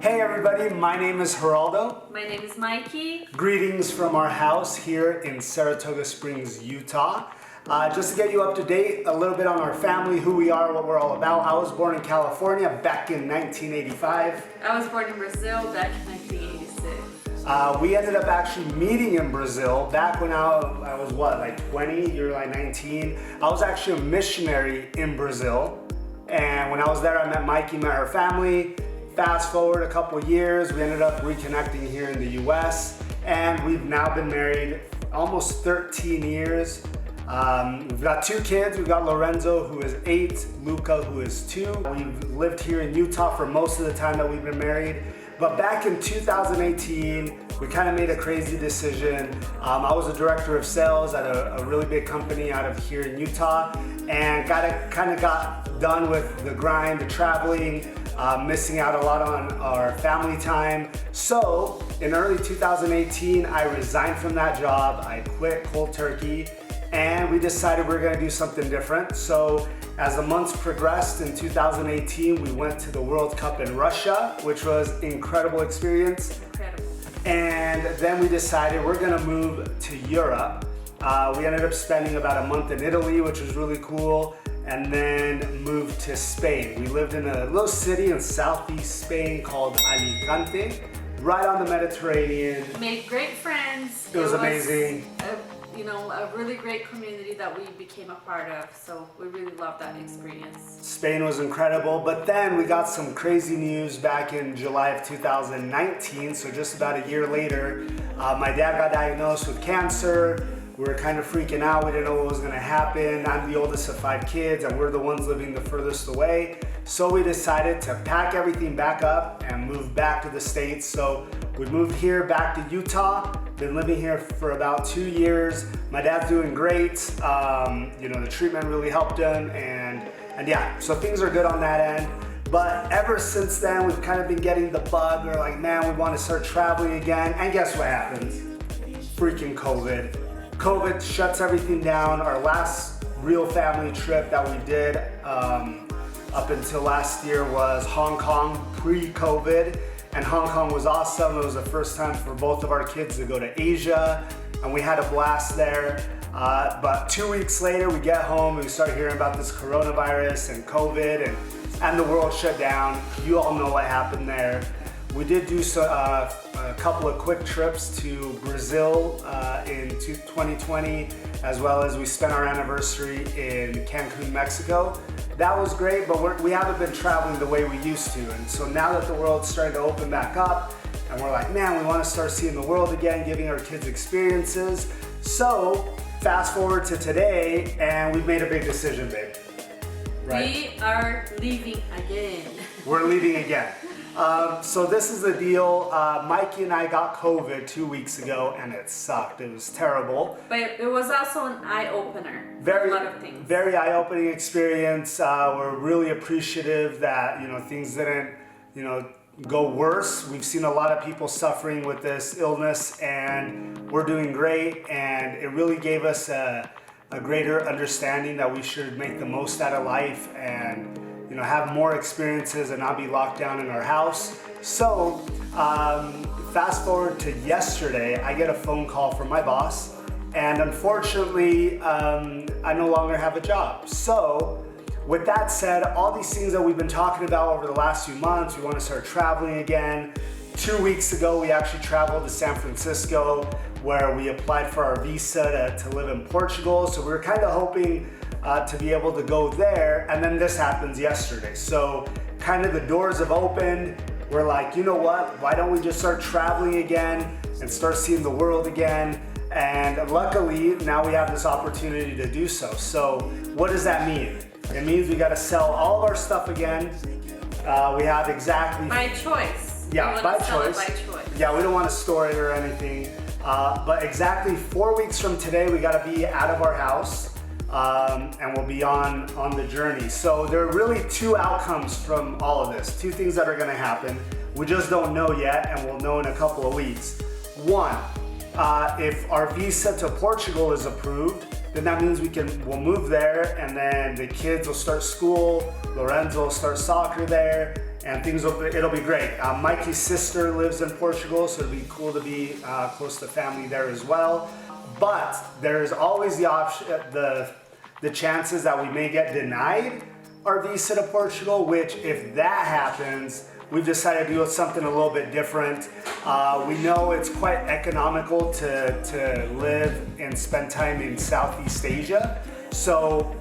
Hey everybody, my name is Geraldo. My name is Mikey. Greetings from our house here in Saratoga Springs, Utah. Just to get you up to date a little bit on our family, who we are, what we're all about. I was born in California back in 1985. I was born in Brazil back in 1986. We ended up actually meeting in Brazil back when I was what, like 20? You're like 19. I was actually a missionary in Brazil. And when I was there, I met Mikey, met her family. Fast forward a couple years, we ended up reconnecting here in the US, and we've now been married almost 13 years. We've got 2 kids. We've got Lorenzo, who is 8, Luca, who is 2. We've lived here in Utah for most of the time that we've been married. But back in 2018, we kind of made a crazy decision. I was a director of sales at a really big company out of here in Utah, and kind of got done with the grind, the traveling, missing out a lot on our family time. So in early 2018, I resigned from that job. I quit cold turkey, and we decided we were gonna do something different. So as the months progressed in 2018, we went to the World Cup in Russia, which was an incredible experience. Incredible. And then we decided we're gonna move to Europe. We ended up spending about a month in Italy, which was really cool, and then moved to Spain. We lived in a little city in southeast Spain called Alicante, right on the Mediterranean. Made great friends. It was amazing. A really great community that we became a part of. So we really loved that experience. Spain was incredible, but then we got some crazy news back in July of 2019, so just about a year later. My dad got diagnosed with cancer. We were kind of freaking out. We didn't know what was gonna happen. I'm the oldest of 5 kids, and we're the ones living the furthest away. So we decided to pack everything back up and move back to the States. So we moved here back to Utah. Been living here for about 2 years. My dad's doing great. The treatment really helped him, and yeah, so things are good on that end. But ever since then, we've kind of been getting the bug. We're like, man, we want to start traveling again. And guess what happens? Freaking COVID. COVID shuts everything down. Our last real family trip that we did up until last year was Hong Kong pre-COVID. And Hong Kong was awesome. It was the first time for both of our kids to go to Asia, and we had a blast there. But 2 weeks later, we get home and we start hearing about this coronavirus and COVID, and the world shut down. You all know what happened there. We did do a couple of quick trips to Brazil in 2020, as well as we spent our anniversary in Cancun, Mexico. That was great, but we haven't been traveling the way we used to. And so now that the world's starting to open back up, and we're like, man, we want to start seeing the world again, giving our kids experiences. So fast forward to today, and we've made a big decision, babe. Right? We are leaving again. We're leaving again. So this is the deal. Mikey and I got COVID 2 weeks ago, and it sucked. It was terrible. But it was also an eye-opener. Very, a lot of things. Very eye-opening experience. We're really appreciative that things didn't go worse. We've seen a lot of people suffering with this illness, and we're doing great. And it really gave us a greater understanding that we should make the most out of life and have more experiences and not be locked down in our house. So fast forward to yesterday, I get a phone call from my boss, and unfortunately, I no longer have a job. So with that said, all these things that we've been talking about over the last few months, we want to start traveling again. 2 weeks ago, we actually traveled to San Francisco, where we applied for our visa to live in Portugal. So we were kind of hoping to be able to go there, and then this happens yesterday. So kind of the doors have opened. We're like, you know what? Why don't we just start traveling again and start seeing the world again? And luckily, now we have this opportunity to do so. So what does that mean? It means we got to sell all of our stuff again. We have exactly... By choice. Yeah, by choice. By choice. Yeah, we don't want to store it or anything. But exactly 4 weeks from today, we got to be out of our house. And we'll be on the journey. So there are really 2 outcomes from all of this, 2 things that are gonna happen. We just don't know yet, and we'll know in a couple of weeks. 1, if our visa to Portugal is approved, then that means we'll move there, and then the kids will start school, Lorenzo will start soccer there, and it'll be great. Mikey's sister lives in Portugal, so it'll be cool to be close to family there as well. But there's always the option, the chances that we may get denied our visa to Portugal, which if that happens, we've decided to do something a little bit different. We know it's quite economical to live and spend time in Southeast Asia. So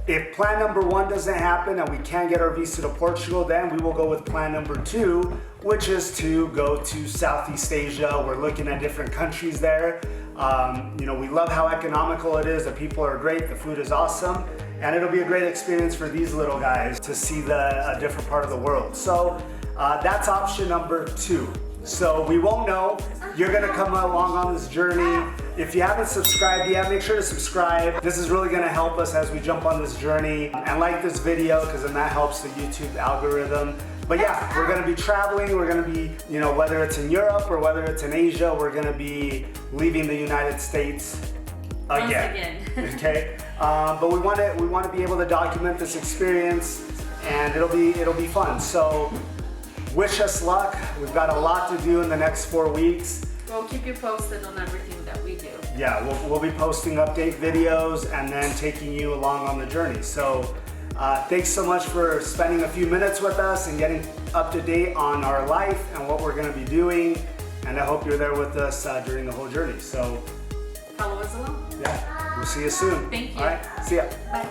if plan number 1 doesn't happen and we can't get our visa to Portugal, then we will go with plan number 2, which is to go to Southeast Asia. We're looking at different countries there. You know, we love how economical it is. The people are great. The food is awesome. And it'll be a great experience for these little guys to see a different part of the world. So that's option number 2. So we won't know. You're gonna come along on this journey. If you haven't subscribed yet, make sure to subscribe. This is really gonna help us as we jump on this journey. And like this video, because then that helps the YouTube algorithm. But yeah, we're gonna be traveling. We're gonna be, you know, whether it's in Europe or whether it's in Asia, we're gonna be leaving the United States again. Okay, but we want to be able to document this experience, and it'll be fun. So wish us luck. We've got a lot to do in the next 4 weeks. We'll keep you posted on everything that we do. Yeah, we'll be posting update videos and then taking you along on the journey. So thanks so much for spending a few minutes with us and getting up to date on our life and what we're going to be doing. And I hope you're there with us during the whole journey. So follow us along. yeah, we'll see you soon. Thank you. All right, see ya. Bye.